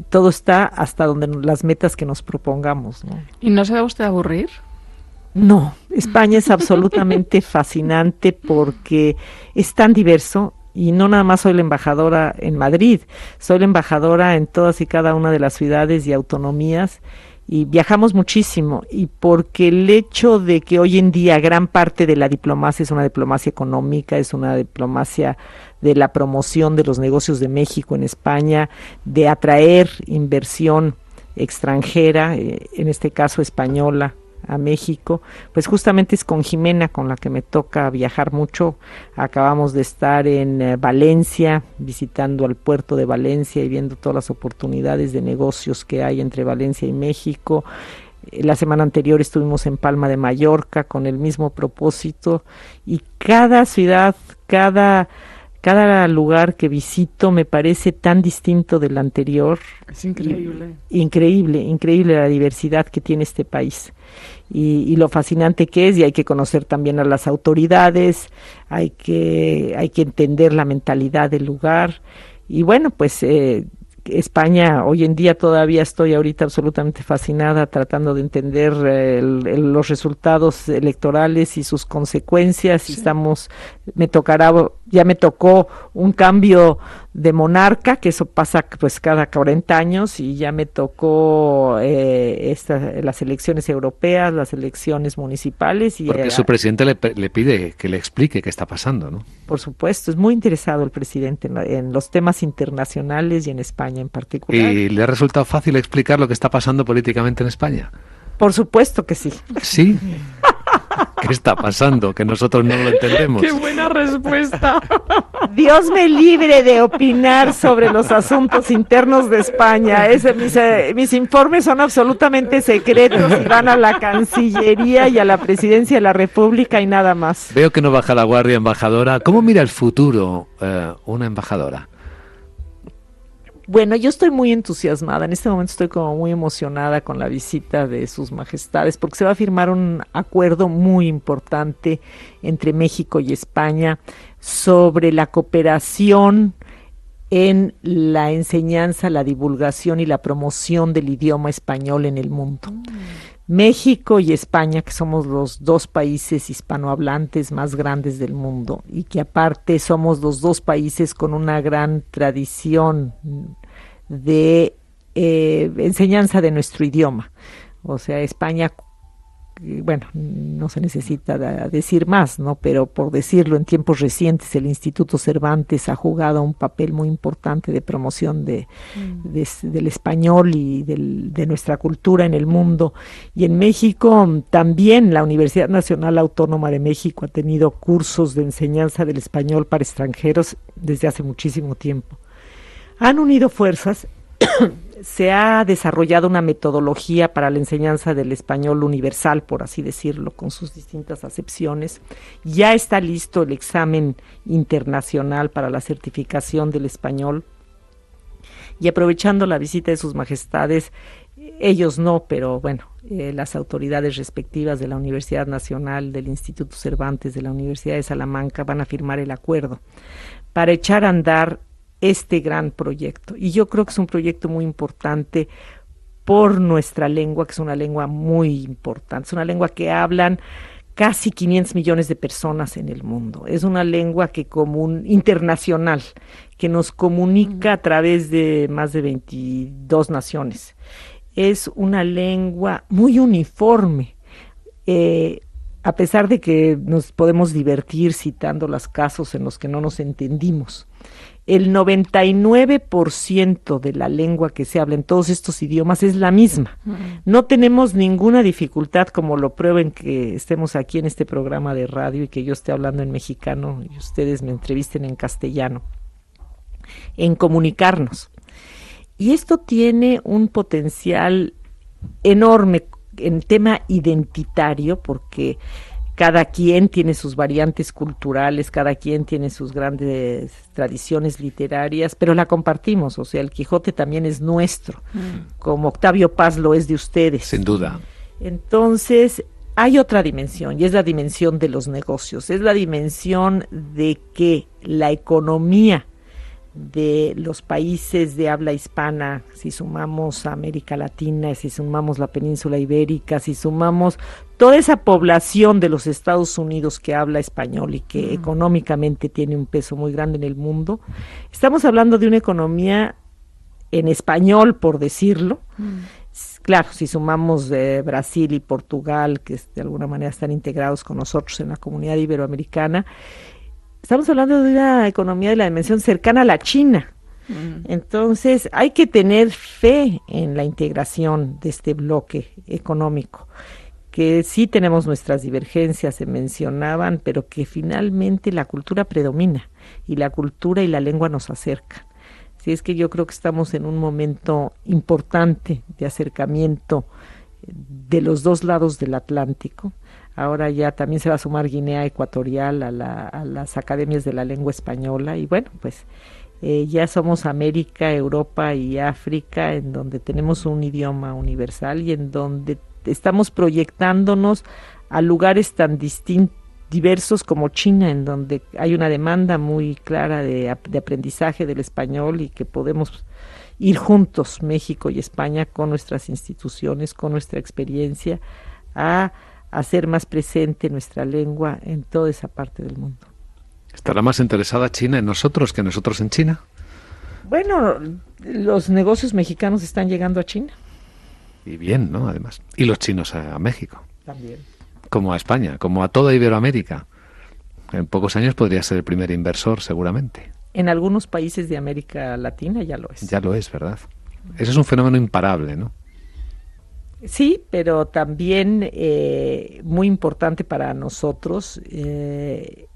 todo está hasta donde las metas que nos propongamos, ¿no? ¿Y no se va usted a aburrir? No, España es absolutamente fascinante porque es tan diverso. Y no nada más soy la embajadora en Madrid, soy la embajadora en todas y cada una de las ciudades y autonomías, y viajamos muchísimo, y porque el hecho de que hoy en día gran parte de la diplomacia es una diplomacia económica, es una diplomacia de la promoción de los negocios de México en España, de atraer inversión extranjera, en este caso española, a México, pues justamente es con Jimena con la que me toca viajar mucho. Acabamos de estar en Valencia, visitando al puerto de Valencia y viendo todas las oportunidades de negocios que hay entre Valencia y México. La semana anterior estuvimos en Palma de Mallorca con el mismo propósito, y cada ciudad, cada lugar que visito me parece tan distinto del anterior. Es increíble. Increíble la diversidad que tiene este país y lo fascinante que es, y hay que conocer también a las autoridades, hay que entender la mentalidad del lugar, y bueno, pues España hoy en día todavía estoy ahorita absolutamente fascinada tratando de entender los resultados electorales y sus consecuencias. Sí. Ya me tocó un cambio de monarca, que eso pasa pues cada 40 años, y ya me tocó las elecciones europeas, las elecciones municipales. Porque su presidente le pide que le explique qué está pasando, ¿no? Por supuesto, es muy interesado el presidente en los temas internacionales y en España en particular. ¿Y le ha resultado fácil explicar lo que está pasando políticamente en España? Por supuesto que sí. ¿Sí? ¿Qué está pasando? Que nosotros no lo entendemos. ¡Qué buena respuesta! Dios me libre de opinar sobre los asuntos internos de España. Mis informes son absolutamente secretos y van a la Cancillería y a la Presidencia de la República y nada más. Veo que no baja la guardia, embajadora. ¿Cómo mira el futuro una embajadora? Bueno, yo estoy muy entusiasmada, en este momento estoy como muy emocionada con la visita de sus majestades, porque se va a firmar un acuerdo muy importante entre México y España sobre la cooperación en la enseñanza, la divulgación y la promoción del idioma español en el mundo. México y España, que somos los 2 países hispanohablantes más grandes del mundo, y que aparte somos los 2 países con una gran tradición de enseñanza de nuestro idioma. O sea, España bueno, no se necesita decir más, ¿no? Pero por decirlo, en tiempos recientes el Instituto Cervantes ha jugado un papel muy importante de promoción del español y de nuestra cultura en el mundo. Y en México también la Universidad Nacional Autónoma de México ha tenido cursos de enseñanza del español para extranjeros desde hace muchísimo tiempo. Han unido fuerzas. Se ha desarrollado una metodología para la enseñanza del español universal, por así decirlo, con sus distintas acepciones. Ya está listo el examen internacional para la certificación del español. Y aprovechando la visita de sus majestades, ellos no, pero bueno, las autoridades respectivas de la Universidad Nacional, del Instituto Cervantes, de la Universidad de Salamanca, van a firmar el acuerdo para echar a andar este gran proyecto. Y yo creo que es un proyecto muy importante por nuestra lengua, que es una lengua muy importante, es una lengua que hablan casi 500 millones de personas en el mundo. Es una lengua internacional, que nos comunica a través de más de 22 naciones. Es una lengua muy uniforme, a pesar de que nos podemos divertir citando los casos en los que no nos entendimos. El 99% de la lengua que se habla en todos estos idiomas es la misma. No tenemos ninguna dificultad, como lo prueben que estemos aquí en este programa de radio y que yo esté hablando en mexicano y ustedes me entrevisten en castellano, en comunicarnos. Y esto tiene un potencial enorme en tema identitario, porque cada quien tiene sus variantes culturales, cada quien tiene sus grandes tradiciones literarias, pero la compartimos. O sea, el Quijote también es nuestro, como Octavio Paz lo es de ustedes. Sin duda. Entonces, hay otra dimensión, y es la dimensión de los negocios, es la dimensión de que la economía de los países de habla hispana, si sumamos a América Latina, si sumamos la península ibérica, si sumamos toda esa población de los Estados Unidos que habla español y que económicamente tiene un peso muy grande en el mundo, estamos hablando de una economía en español, por decirlo. Claro, si sumamos Brasil y Portugal, que de alguna manera están integrados con nosotros en la comunidad iberoamericana, estamos hablando de una economía de la dimensión cercana a la China. Entonces, hay que tener fe en la integración de este bloque económico, que sí tenemos nuestras divergencias, se mencionaban, pero que finalmente la cultura predomina, y la cultura y la lengua nos acercan. Así es que yo creo que estamos en un momento importante de acercamiento de los dos lados del Atlántico. Ahora ya también se va a sumar Guinea Ecuatorial a las academias de la lengua española, y bueno, pues ya somos América, Europa y África, en donde tenemos un idioma universal y en donde estamos proyectándonos a lugares tan diversos como China, en donde hay una demanda muy clara de aprendizaje del español, y que podemos ir juntos, México y España, con nuestras instituciones, con nuestra experiencia, a hacer más presente nuestra lengua en toda esa parte del mundo. ¿Estará más interesada China en nosotros que nosotros en China? Bueno, los negocios mexicanos están llegando a China. Y bien, ¿no? Además. Y los chinos a México. También. Como a España, como a toda Iberoamérica. En pocos años podría ser el primer inversor, seguramente. En algunos países de América Latina ya lo es. Ya lo es, ¿verdad? Eso es un fenómeno imparable, ¿no? Sí, pero también muy importante para nosotros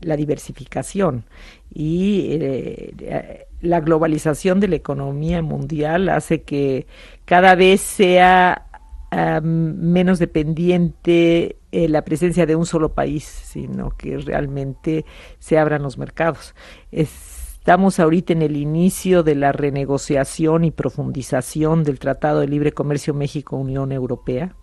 la diversificación y la globalización de la economía mundial hace que cada vez sea menos dependiente la presencia de un solo país, sino que realmente se abran los mercados. Estamos ahorita en el inicio de la renegociación y profundización del Tratado de Libre Comercio México-Unión Europea.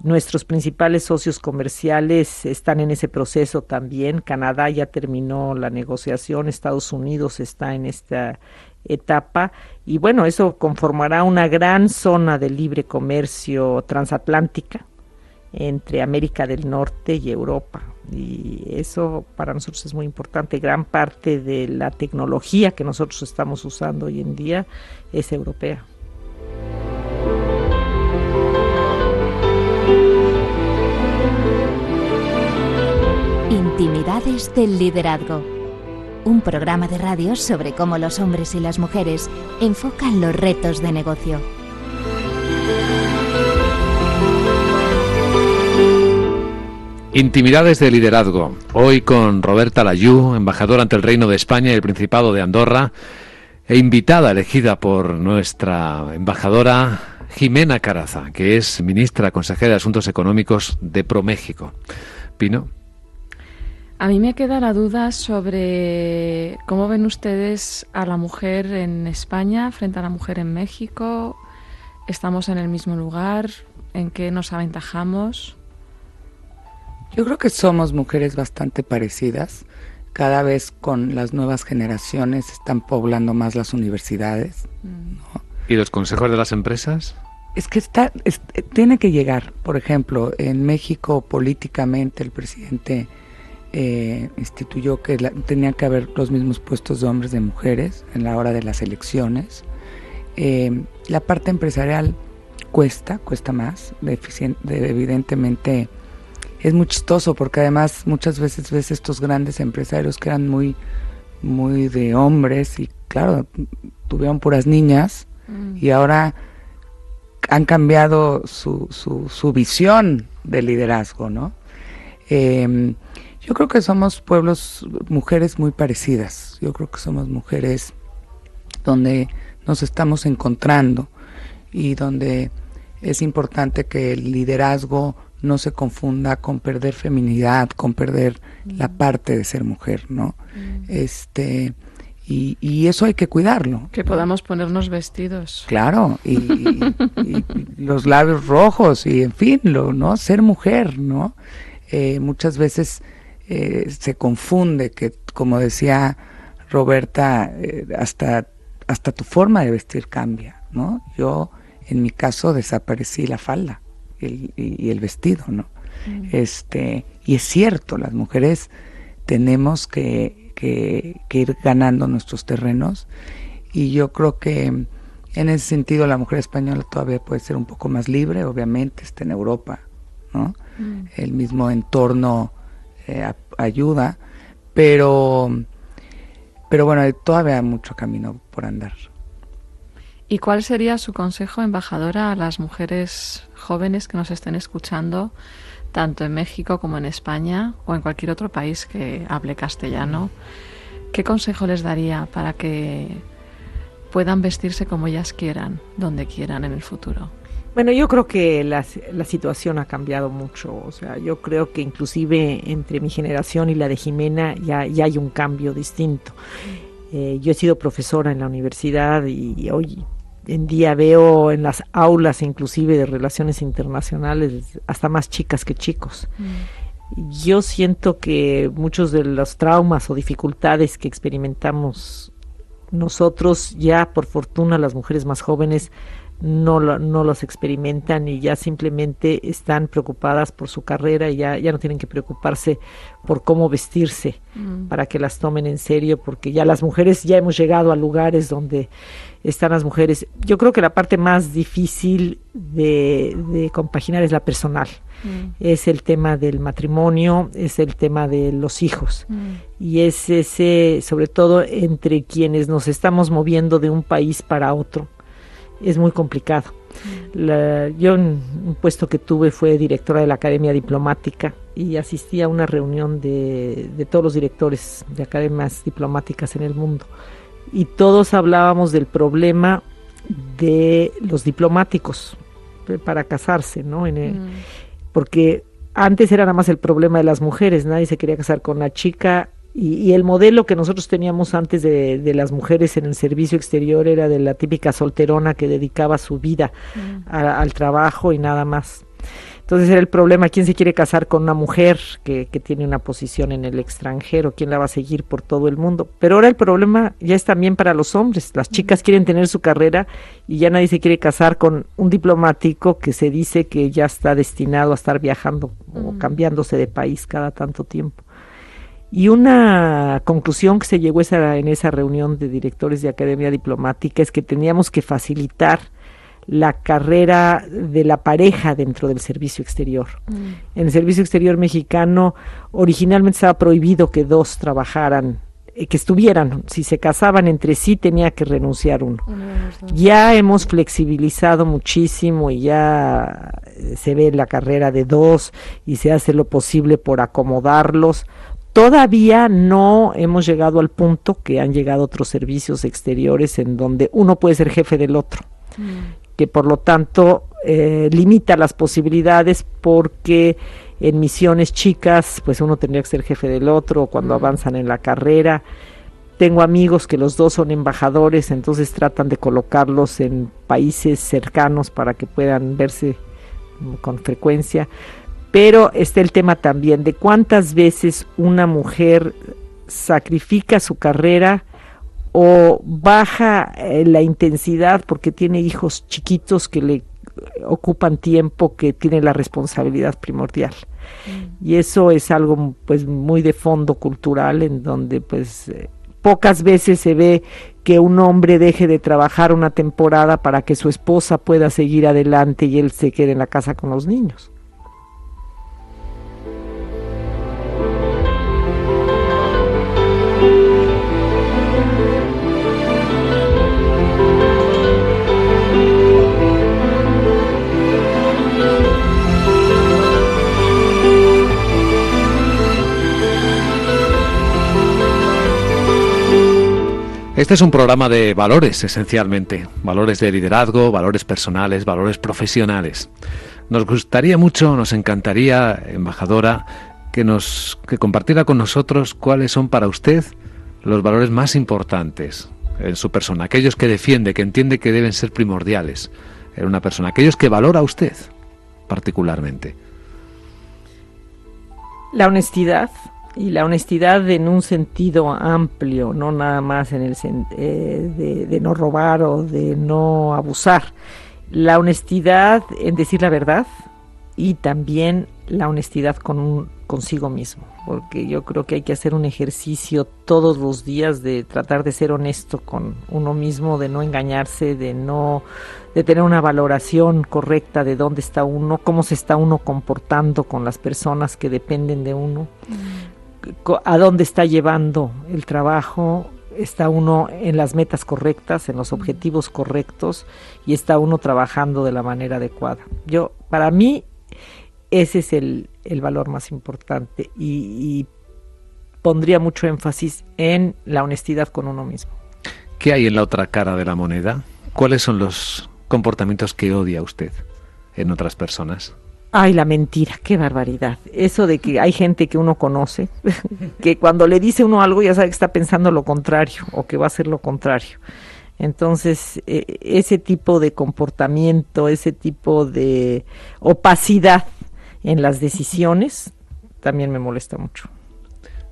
Nuestros principales socios comerciales están en ese proceso también. Canadá ya terminó la negociación, Estados Unidos está en esta etapa, y bueno, eso conformará una gran zona de libre comercio transatlántica entre América del Norte y Europa, y eso para nosotros es muy importante. Gran parte de la tecnología que nosotros estamos usando hoy en día es europea. Intimidades del liderazgo. Un programa de radio sobre cómo los hombres y las mujeres enfocan los retos de negocio. Intimidades de liderazgo. Hoy con Roberta Layú, embajadora ante el Reino de España y el Principado de Andorra, e invitada elegida por nuestra embajadora Jimena Caraza, que es ministra consejera de Asuntos Económicos de ProMéxico. Pino. A mí me queda la duda sobre cómo ven ustedes a la mujer en España frente a la mujer en México. ¿Estamos en el mismo lugar? ¿En qué nos aventajamos? Yo creo que somos mujeres bastante parecidas. Cada vez con las nuevas generaciones están poblando más las universidades, ¿no? ¿Y los consejos de las empresas? Es que tiene que llegar. Por ejemplo, en México políticamente el presidente instituyó que tenía que haber los mismos puestos de hombres y de mujeres en la hora de las elecciones. La parte empresarial cuesta más, evidentemente. Es muy chistoso porque además muchas veces ves estos grandes empresarios que eran muy de hombres y claro, tuvieron puras niñas y ahora han cambiado su visión de liderazgo, ¿no? Yo creo que somos mujeres muy parecidas. Yo creo que somos mujeres donde nos estamos encontrando y donde es importante que el liderazgo no se confunda con perder feminidad, con perder la parte de ser mujer, ¿no? Y eso hay que cuidarlo. Que podamos ponernos vestidos. Claro, y los labios rojos, y en fin, ¿no? Ser mujer, ¿no? Muchas veces se confunde que, como decía Roberta, hasta tu forma de vestir cambia, ¿no? Yo, en mi caso, desaparecí la falda y el vestido, ¿no? Y es cierto, las mujeres tenemos que ir ganando nuestros terrenos, y yo creo que en ese sentido la mujer española todavía puede ser un poco más libre. Obviamente está en Europa, ¿no? El mismo entorno ayuda, pero bueno, todavía hay mucho camino por andar. ¿Y cuál sería su consejo, embajadora, a las mujeres jóvenes que nos estén escuchando, tanto en México como en España o en cualquier otro país que hable castellano? ¿Qué consejo les daría para que puedan vestirse como ellas quieran, donde quieran en el futuro? Bueno, yo creo que la situación ha cambiado mucho. O sea, yo creo que inclusive entre mi generación y la de Jimena ya hay un cambio distinto. Yo he sido profesora en la universidad y hoy en día veo en las aulas inclusive de relaciones internacionales hasta más chicas que chicos. Yo siento que muchos de los traumas o dificultades que experimentamos nosotros, ya por fortuna las mujeres más jóvenes no los experimentan y ya simplemente están preocupadas por su carrera y ya no tienen que preocuparse por cómo vestirse para que las tomen en serio, porque ya las mujeres ya hemos llegado a lugares donde están las mujeres. Yo creo que la parte más difícil de compaginar es la personal. Es el tema del matrimonio, es el tema de los hijos y es ese, sobre todo entre quienes nos estamos moviendo de un país para otro. Es muy complicado. Yo en un puesto que tuve fue directora de la Academia Diplomática y asistí a una reunión de todos los directores de academias diplomáticas en el mundo y todos hablábamos del problema de los diplomáticos para casarse, ¿no? Porque antes era nada más el problema de las mujeres, nadie se quería casar con una chica. Y el modelo que nosotros teníamos antes de las mujeres en el servicio exterior era de la típica solterona que dedicaba su vida al trabajo y nada más. Entonces era el problema, ¿quién se quiere casar con una mujer que tiene una posición en el extranjero? ¿Quién la va a seguir por todo el mundo? Pero ahora el problema ya es también para los hombres. Las chicas quieren tener su carrera y ya nadie se quiere casar con un diplomático que se dice que ya está destinado a estar viajando o cambiándose de país cada tanto tiempo. Y una conclusión que se llegó en esa reunión de directores de Academia Diplomática es que teníamos que facilitar la carrera de la pareja dentro del servicio exterior. En el servicio exterior mexicano originalmente estaba prohibido que dos trabajaran, que estuvieran, si se casaban entre sí tenía que renunciar uno. Ya hemos flexibilizado muchísimo y ya se ve la carrera de dos y se hace lo posible por acomodarlos. Todavía no hemos llegado al punto que han llegado otros servicios exteriores en donde uno puede ser jefe del otro, que por lo tanto limita las posibilidades, porque en misiones chicas pues uno tendría que ser jefe del otro cuando avanzan en la carrera. Tengo amigos que los dos son embajadores, entonces tratan de colocarlos en países cercanos para que puedan verse con frecuencia. Pero está el tema también de cuántas veces una mujer sacrifica su carrera o baja la intensidad porque tiene hijos chiquitos que le ocupan tiempo, que tiene la responsabilidad primordial. Y eso es algo pues muy de fondo cultural, en donde pues pocas veces se ve que un hombre deje de trabajar una temporada para que su esposa pueda seguir adelante y él se quede en la casa con los niños. Este es un programa de valores, esencialmente, valores de liderazgo, valores personales, valores profesionales. Nos gustaría mucho, nos encantaría, embajadora, que compartiera con nosotros cuáles son para usted los valores más importantes en su persona, aquellos que defiende, que entiende que deben ser primordiales en una persona, aquellos que valora usted particularmente. La honestidad. Y la honestidad en un sentido amplio, no nada más en el de no robar o de no abusar. La honestidad en decir la verdad y también la honestidad consigo mismo, porque yo creo que hay que hacer un ejercicio todos los días de tratar de ser honesto con uno mismo, de no engañarse, de tener una valoración correcta de dónde está uno, cómo se está uno comportando con las personas que dependen de uno. A dónde está llevando el trabajo, está uno en las metas correctas, en los objetivos correctos, y está uno trabajando de la manera adecuada. Para mí, ese es el valor más importante y pondría mucho énfasis en la honestidad con uno mismo. ¿Qué hay en la otra cara de la moneda? ¿Cuáles son los comportamientos que odia usted en otras personas? Ay, la mentira, qué barbaridad. Eso de que hay gente que uno conoce, que cuando le dice uno algo ya sabe que está pensando lo contrario o que va a hacer lo contrario. Entonces, ese tipo de comportamiento, ese tipo de opacidad en las decisiones, también me molesta mucho.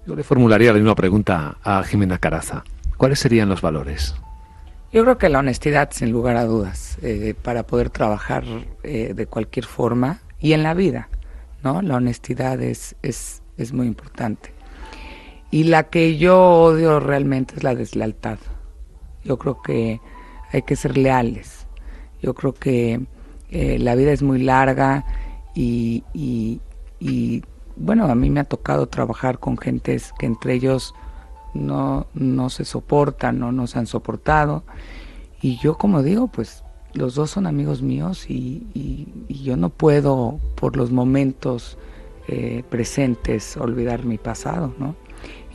Yo le formularía la misma pregunta a Jimena Caraza. ¿Cuáles serían los valores? Yo creo que la honestidad, sin lugar a dudas, para poder trabajar de cualquier forma, y en la vida, ¿no? La honestidad es muy importante. Y la que yo odio realmente es la deslealtad. Yo creo que hay que ser leales. Yo creo que la vida es muy larga y bueno, a mí me ha tocado trabajar con gentes que entre ellos no se soportan, no se han soportado. Y yo, como digo, pues los dos son amigos míos y yo no puedo, por los momentos presentes, olvidar mi pasado, ¿no?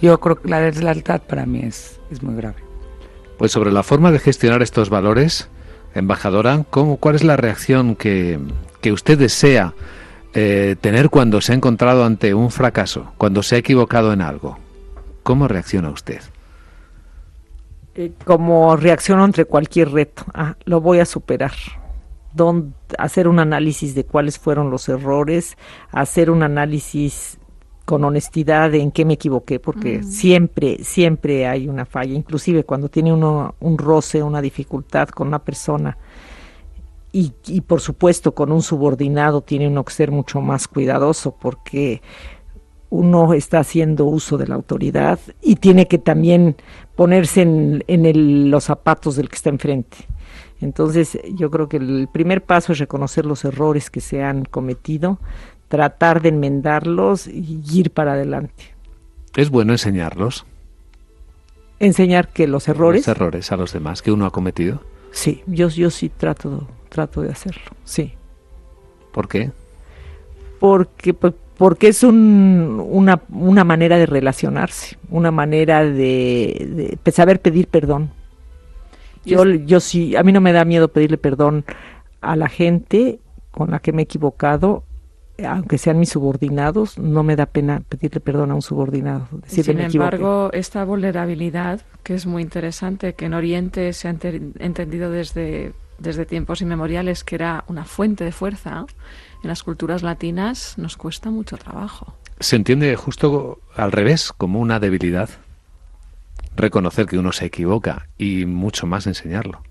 Yo creo que la deslealtad para mí es muy grave. Pues sobre la forma de gestionar estos valores, embajadora, ¿cuál es la reacción que usted desea tener cuando se ha encontrado ante un fracaso, cuando se ha equivocado en algo? ¿Cómo reacciona usted? Como reacciono ante cualquier reto, lo voy a superar. Hacer un análisis de cuáles fueron los errores, hacer un análisis con honestidad de en qué me equivoqué, porque siempre hay una falla, inclusive cuando tiene uno un roce, una dificultad con una persona y por supuesto con un subordinado tiene uno que ser mucho más cuidadoso porque uno está haciendo uso de la autoridad y tiene que también ponerse en los zapatos del que está enfrente. Entonces, yo creo que el primer paso es reconocer los errores que se han cometido, tratar de enmendarlos y ir para adelante. ¿Es bueno enseñarlos? Enseñar que los errores... Los errores a los demás que uno ha cometido. Sí, yo sí trato de hacerlo, sí. ¿Por qué? Porque es una manera de relacionarse, una manera de saber pedir perdón. Yo sí, a mí no me da miedo pedirle perdón a la gente con la que me he equivocado, aunque sean mis subordinados, no me da pena pedirle perdón a un subordinado. Sin embargo, esta vulnerabilidad, que es muy interesante, que en Oriente se ha entendido desde tiempos inmemoriales que era una fuente de fuerza, en las culturas latinas nos cuesta mucho trabajo. Se entiende justo al revés, como una debilidad. Reconocer que uno se equivoca y mucho más enseñarlo.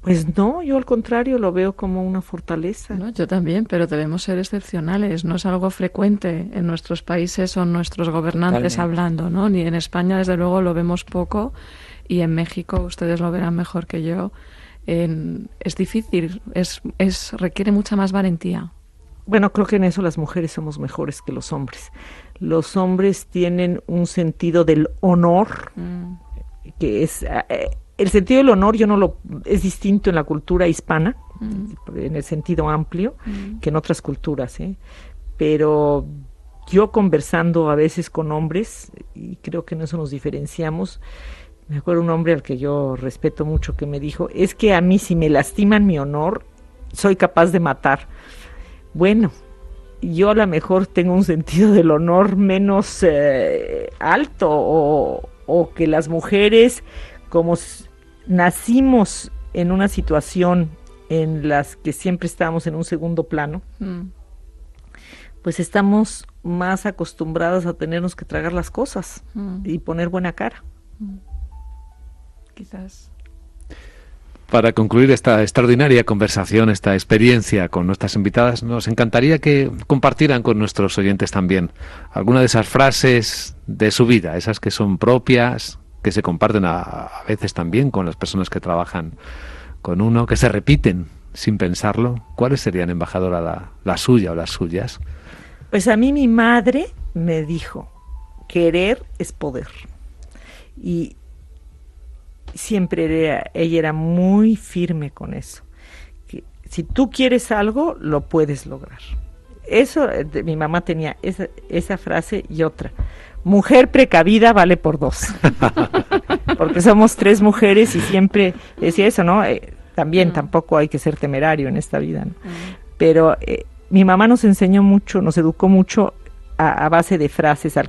Pues no, yo al contrario lo veo como una fortaleza. No, yo también, pero debemos ser excepcionales. No es algo frecuente en nuestros países o nuestros gobernantes hablando, ¿no? Ni en España, desde luego, lo vemos poco, y en México ustedes lo verán mejor que yo. Es difícil, requiere mucha más valentía. Bueno, creo que en eso las mujeres somos mejores que los hombres. Los hombres tienen un sentido del honor, que es... el sentido del honor es distinto en la cultura hispana, en el sentido amplio, que en otras culturas, pero yo conversando a veces con hombres, y creo que en eso nos diferenciamos, me acuerdo un hombre al que yo respeto mucho que me dijo, es que a mí si me lastiman mi honor, soy capaz de matar. Bueno, yo a lo mejor tengo un sentido del honor menos alto, o que las mujeres, como nacimos en una situación en las que siempre estamos en un segundo plano, pues estamos más acostumbradas a tenernos que tragar las cosas y poner buena cara. Quizás. Para concluir esta extraordinaria conversación, esta experiencia con nuestras invitadas, nos encantaría que compartieran con nuestros oyentes también alguna de esas frases de su vida, esas que son propias, que se comparten a veces también con las personas que trabajan con uno, que se repiten sin pensarlo. ¿Cuáles serían, embajadora, la suya o las suyas? Pues a mí mi madre me dijo, querer es poder. Y siempre ella era muy firme con eso. Que si tú quieres algo, lo puedes lograr. Eso, mi mamá tenía esa frase y otra. Mujer precavida vale por dos. Porque somos 3 mujeres y siempre decía eso, ¿no? También tampoco hay que ser temerario en esta vida, ¿no? Pero mi mamá nos enseñó mucho, nos educó mucho a base de frases.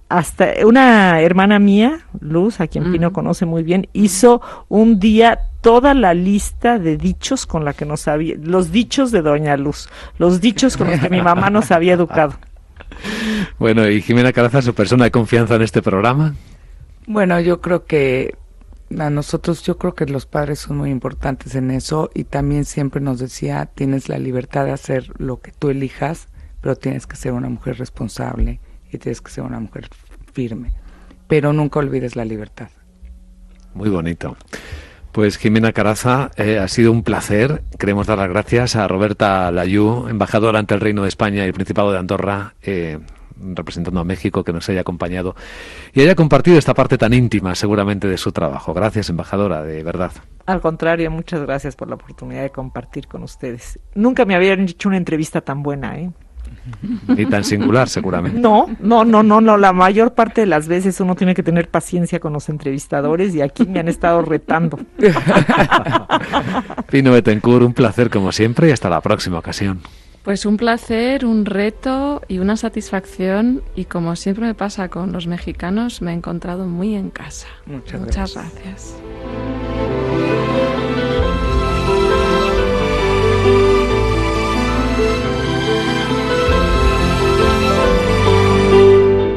Hasta una hermana mía, Luz, a quien Pino conoce muy bien, hizo un día toda la lista de dichos con la que nos había, los dichos de Doña Luz, los dichos con los que mi mamá nos había educado. Bueno, y Jimena Caraza, su persona de confianza en este programa. Bueno, yo creo que los padres son muy importantes en eso, y también siempre nos decía, tienes la libertad de hacer lo que tú elijas, pero tienes que ser una mujer responsable y tienes que ser una mujer firme, pero nunca olvides la libertad. Muy bonito. Pues Jimena Caraza, ha sido un placer. Queremos dar las gracias a Roberta Layú, embajadora ante el Reino de España y el Principado de Andorra, representando a México, que nos haya acompañado y haya compartido esta parte tan íntima seguramente de su trabajo. Gracias, embajadora, de verdad. Al contrario, muchas gracias por la oportunidad de compartir con ustedes. Nunca me habían hecho una entrevista tan buena, Y tan singular, seguramente. No, la mayor parte de las veces uno tiene que tener paciencia con los entrevistadores, y aquí me han estado retando. Pino Bettencourt, un placer como siempre, y hasta la próxima ocasión. Pues un placer, un reto y una satisfacción, y como siempre me pasa con los mexicanos, me he encontrado muy en casa. Muchas gracias.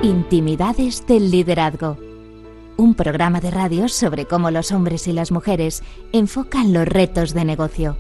Intimidades del liderazgo. Un programa de radio sobre cómo los hombres y las mujeres enfocan los retos de negocio.